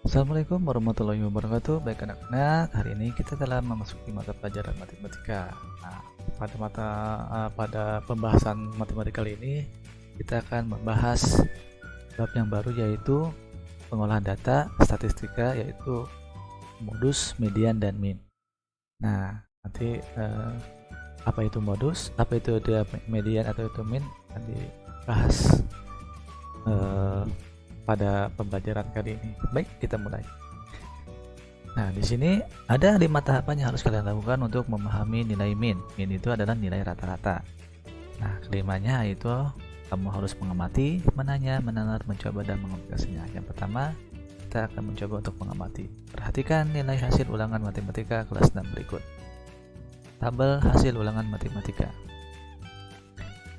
Assalamualaikum warahmatullahi wabarakatuh. Baik anak-anak, hari ini kita telah memasuki mata pelajaran matematika. Nah, pada pembahasan matematika kali ini kita akan membahas bab yang baru, yaitu pengolahan data statistika, yaitu modus, median, dan min. Nah, nanti apa itu modus, apa itu median atau itu min, akan dibahas pada pembelajaran kali ini. Baik, kita mulai. Nah, di sini ada 5 tahapan yang harus kalian lakukan untuk memahami nilai min. Min itu adalah nilai rata-rata. Nah, kelimanya itu kamu harus mengamati, menanya, menalar, mencoba, dan mengaplikasinya. Yang pertama, kita akan mencoba untuk mengamati. Perhatikan nilai hasil ulangan matematika kelas 6 berikut. Tabel hasil ulangan matematika.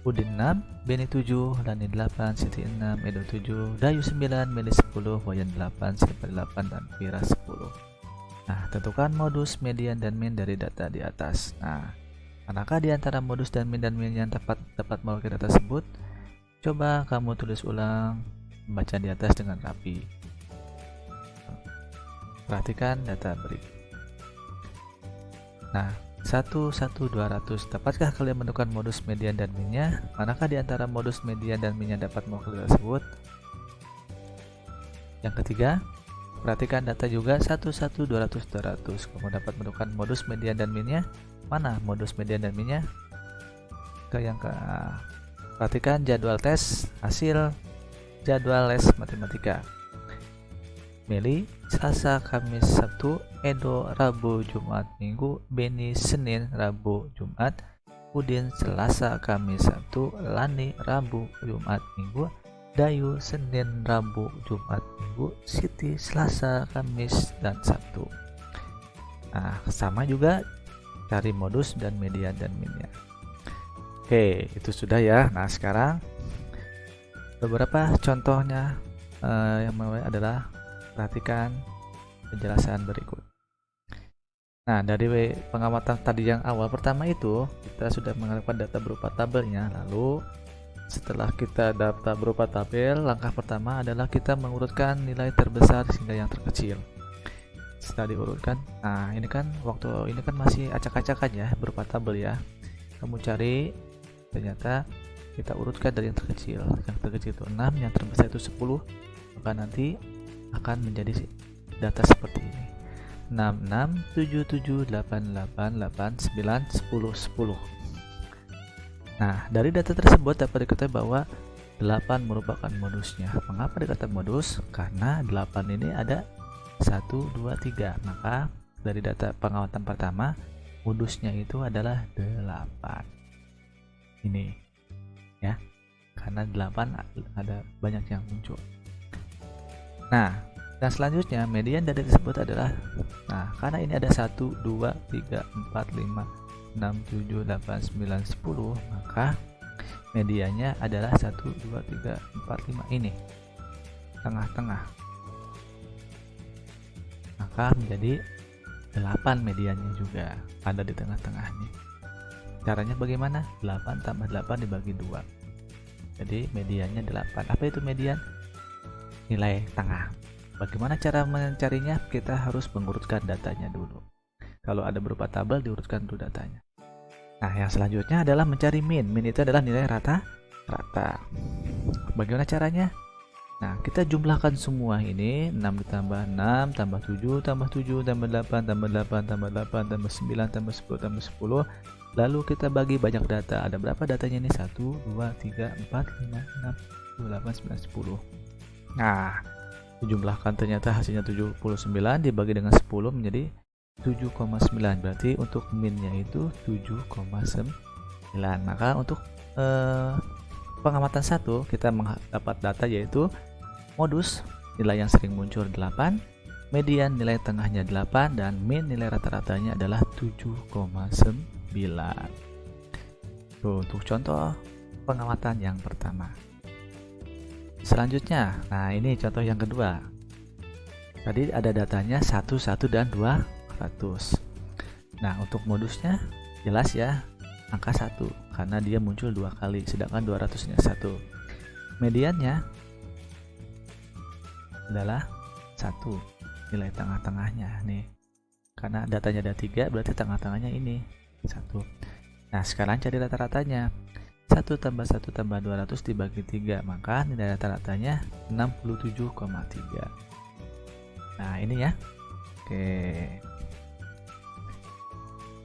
Udin 6, Beni 7, Lani 8, Siti 6, Edo 7, Dayu 9, Meli 10, Wayan 8, Silva 8, dan Vira 10. Nah, tentukan modus, median, dan min dari data di atas. Nah, manakah di antara modus dan min yang dapat mewakili data tersebut? Coba kamu tulis ulang pembacaan di atas dengan rapi. Perhatikan data berikut. Nah, 1, 1, 200. Dapatkah kalian menentukan modus, median, dan minnya? Manakah di antara modus, median, dan minnya dapat mewakili tersebut? Yang ketiga, perhatikan data juga 1, 1, 200, 200. Kamu dapat menentukan modus, median, dan minnya? Mana modus, median, dan minnya? Perhatikan jadwal tes, hasil jadwal les matematika. Meli Selasa, Kamis, Sabtu, Edo Rabu, Jumat, Minggu, Beni Senin, Rabu, Jumat, Udin Selasa, Kamis, Sabtu, Lani Rabu, Jumat, Minggu, Dayu Senin, Rabu, Jumat, Minggu, Siti Selasa, Kamis, dan Sabtu. Nah, sama juga cari modus dan median dan minnya. Oke, itu sudah ya. Nah, sekarang beberapa contohnya yang adalah perhatikan penjelasan berikut. Nah, dari pengamatan tadi yang awal pertama itu kita sudah menganggap data berupa tabelnya. Lalu setelah kita data berupa tabel, langkah pertama adalah kita mengurutkan nilai terbesar hingga yang terkecil. Setelah diurutkan, nah ini kan waktu ini kan masih acak-acakan ya, berupa tabel ya. Kamu cari, ternyata kita urutkan dari yang terkecil. Yang terkecil itu 6, yang terbesar itu 10. Maka nanti akan menjadi data seperti ini: 6, 6, 7, 7, 8, 8, 8, 9, 10, 10. Nah, dari data tersebut dapat diketahui bahwa 8 merupakan modusnya. Mengapa dikatakan modus? Karena 8 ini ada 1, 2, 3. Maka dari data pengamatan pertama, modusnya itu adalah 8. Ini ya, karena 8 ada banyak yang muncul. Nah, dan selanjutnya median dari tersebut adalah, nah karena ini ada 1, 2, 3, 4, 5, 6, 7, 8, 9, 10, maka mediannya adalah 1, 2, 3, 4, 5 ini, tengah-tengah. Maka menjadi 8 mediannya juga, ada di tengah-tengahnya. Caranya bagaimana? 8 tambah 8 dibagi 2. Jadi mediannya 8. Apa itu median? Nilai tengah. Bagaimana cara mencarinya? Kita harus mengurutkan datanya dulu. Kalau ada berupa tabel, diurutkan dulu datanya. Nah, yang selanjutnya adalah mencari min. Min itu adalah nilai rata-rata. Bagaimana caranya? Nah, kita jumlahkan semua ini. 6 ditambah 6 tambah 7 tambah 7 tambah 8 tambah 8 tambah 8 tambah 9 tambah 10 tambah 10. Lalu kita bagi banyak data. Ada berapa datanya ini? 1, 2, 3, 4, 5, 6, 7, 8, 9, 10. Nah, dijumlahkan ternyata hasilnya 79 dibagi dengan 10 menjadi 7,9. Berarti untuk minnya itu 7,9. Maka untuk pengamatan 1 kita mendapat data yaitu modus, nilai yang sering muncul 8, median nilai tengahnya 8, dan min nilai rata-ratanya adalah 7,9. Tuh, untuk contoh pengamatan yang pertama. Selanjutnya, nah ini contoh yang kedua. Tadi ada datanya 1, 1, dan 200. Nah, untuk modusnya jelas ya, angka 1 karena dia muncul 2 kali, sedangkan 200-nya 1. Mediannya adalah 1. nilai tengah-tengahnya nih. Karena datanya ada 3, berarti tengah-tengahnya ini 1. Nah, sekarang cari rata-ratanya. 1 tambah 1 tambah 200 dibagi 3, maka nilai rata-ratanya 67,3. Nah, ini ya. Oke.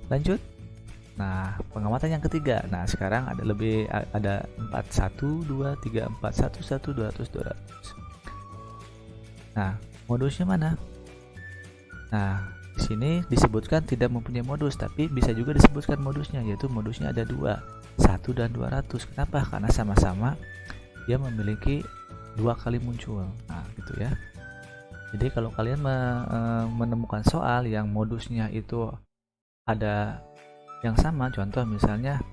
Lanjut. Nah, pengamatan yang ketiga. Nah, sekarang ada 4 1 2 3 4 1 1 200 200. Nah, modusnya mana? Nah, di sini disebutkan tidak mempunyai modus, tapi bisa juga disebutkan modusnya, yaitu modusnya ada 2, 1 dan 200. Kenapa? Karena sama-sama dia memiliki 2 kali muncul. Nah, gitu ya. Jadi kalau kalian menemukan soal yang modusnya itu ada yang sama, contoh misalnya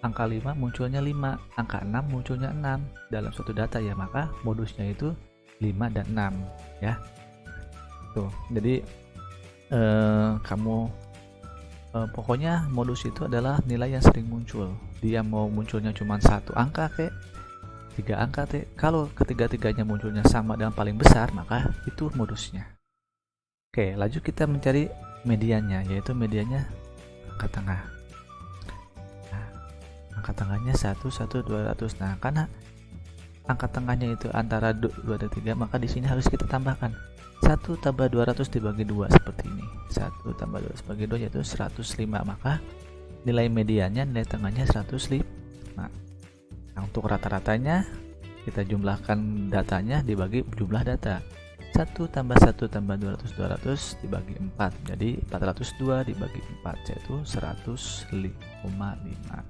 angka 5 munculnya 5, angka 6 munculnya 6 dalam suatu data ya, maka modusnya itu 5 dan 6 ya. Tuh, jadi kamu pokoknya modus itu adalah nilai yang sering muncul. Dia mau munculnya cuma 1 angka kek, 3 angka kek, kalau ketiga-tiganya munculnya sama dan paling besar, maka itu modusnya. Oke, lanjut kita mencari mediannya, yaitu mediannya angka tengah. Nah, angka tengahnya 1 1 200. Nah, karena angka tengahnya itu antara 2 dan 3, maka di sini harus kita tambahkan 1 tambah 200 dibagi 2 seperti ini. 1 tambah 200 dibagi 2 yaitu 105, maka nilai mediannya, nilai tengahnya 105. Nah, untuk rata-ratanya kita jumlahkan datanya dibagi jumlah data. 1 tambah 1 tambah 200 200 dibagi 4, jadi 402 dibagi 4 yaitu 105,5.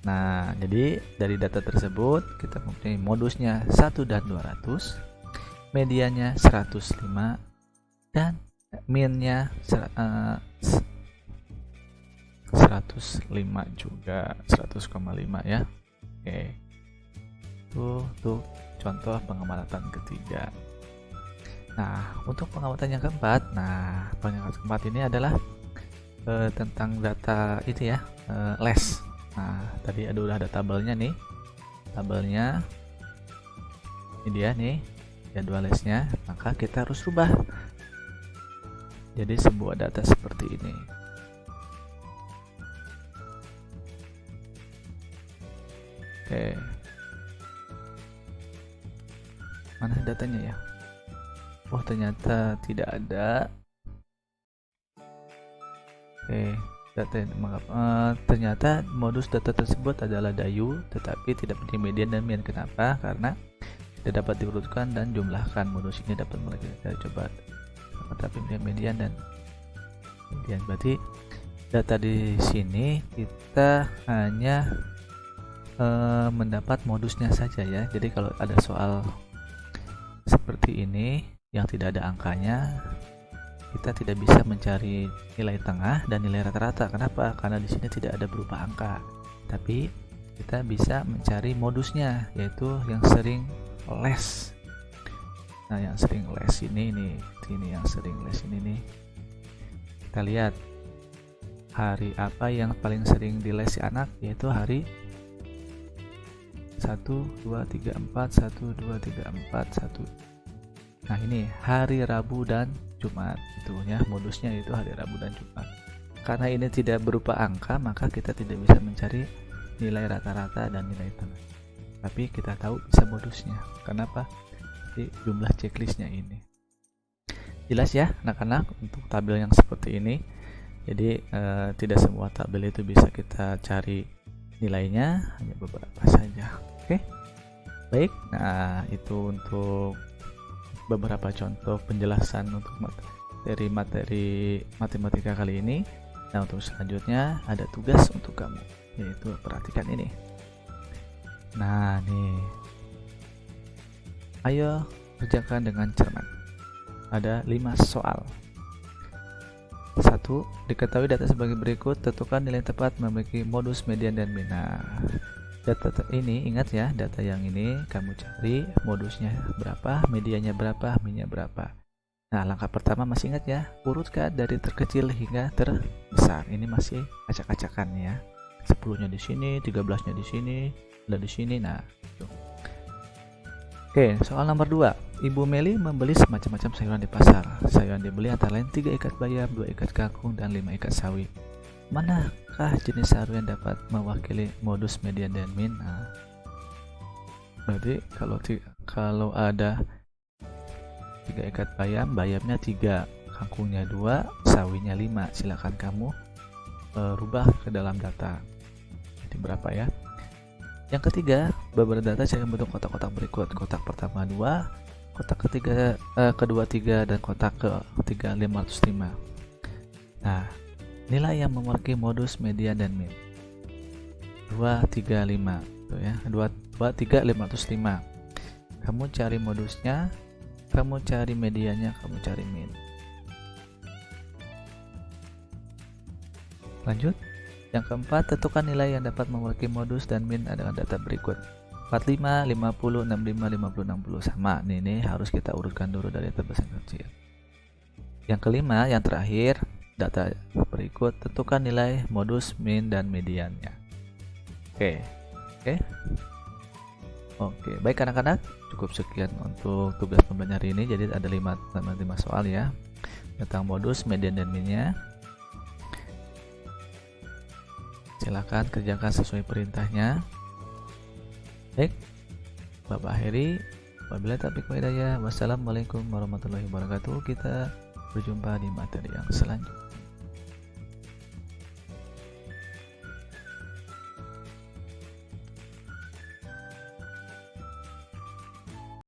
Nah, jadi dari data tersebut kita mempunyai modusnya 1 dan 200, mediannya 105, dan minnya 105 juga, 100,5 ya. Oke, tuh contoh pengamatan ketiga. Nah, untuk pengamatan yang keempat, ini adalah tentang data itu ya, les. Nah, tadi udah ada tabelnya nih, tabelnya ini dia nih, jadwal lesnya. Maka kita harus rubah jadi sebuah data seperti ini. Oke, mana datanya ya? Oh, ternyata tidak ada. Oke, ternyata modus data tersebut adalah Dayu, tetapi tidak punya median dan min. Kenapa? Karena tidak dapat diurutkan dan jumlahkan. Modus ini dapat kita coba, tapi median dan median. Berarti data di sini kita hanya mendapat modusnya saja ya. Jadi kalau ada soal seperti ini yang tidak ada angkanya, kita tidak bisa mencari nilai tengah dan nilai rata-rata. Kenapa? Karena di sini tidak ada berupa angka. Tapi kita bisa mencari modusnya, yaitu yang sering les. Nah, yang sering les ini yang sering les ini nih. Kita lihat hari apa yang paling sering diles si anak, yaitu hari 1 2 3 4 1 2 3 4 1. Nah, ini hari Rabu dan Jumat, itu ya, modusnya itu hari Rabu dan Jumat. Karena ini tidak berupa angka, maka kita tidak bisa mencari nilai rata-rata dan nilai tengah. Tapi kita tahu bisa modusnya. Kenapa? Di jumlah checklistnya ini. Jelas ya anak-anak untuk tabel yang seperti ini. Jadi tidak semua tabel itu bisa kita cari nilainya, hanya beberapa saja. Oke, baik. Nah, itu untuk beberapa contoh penjelasan untuk materi matematika kali ini. Nah, untuk selanjutnya ada tugas untuk kamu, yaitu perhatikan ini. Nah, nih, ayo kerjakan dengan cermat. Ada 5 soal. 1. Diketahui data sebagai berikut, tentukan nilai tepat memiliki modus, median, dan min. Data ini, ingat ya, data yang ini kamu cari modusnya berapa, medianya berapa, minnya berapa. Nah, langkah pertama masih ingat ya, urutkan dari terkecil hingga terbesar. Ini masih acak-acakan ya. 10-nya di sini, 13-nya di sini, dan di sini. Nah, gitu. Oke, soal nomor 2. Ibu Meli membeli semacam-macam sayuran di pasar. Sayuran dibeli antara lain 3 ikat bayam, 2 ikat kangkung, dan 5 ikat sawi. Manakah jenis sayur yang dapat mewakili modus median dan min? Nah, berarti kalau ada 3 ikat bayam, bayamnya 3, kangkungnya 2, sawinya 5. Silakan kamu rubah ke dalam data. Jadi berapa ya? Yang ketiga, beberapa data saya bentuk kotak-kotak berikut. Kotak pertama 2, kotak kedua 3, dan kotak ketiga 505. Nah, nilai yang memiliki modus median dan min 235 tuh ya, 2, 3, 505. Kamu cari modusnya, kamu cari mediannya, kamu cari min. Lanjut. Yang keempat, tentukan nilai yang dapat memiliki modus dan min dengan data berikut. 45, 50, 65, 50, 60 sama. Ini harus kita urutkan dulu dari terbesar kecil. Yang kelima, yang terakhir, data berikut, tentukan nilai modus, min, dan mediannya. Oke, baik anak-anak, cukup sekian untuk tugas pembelajaran hari ini. Jadi ada 5 soal ya tentang modus, median, dan minnya. Silakan kerjakan sesuai perintahnya. Baik, Bapak akhiri. Wabillahi taufiq wal hidayah. Wassalamualaikum warahmatullahi wabarakatuh. Kita berjumpa di materi yang selanjutnya.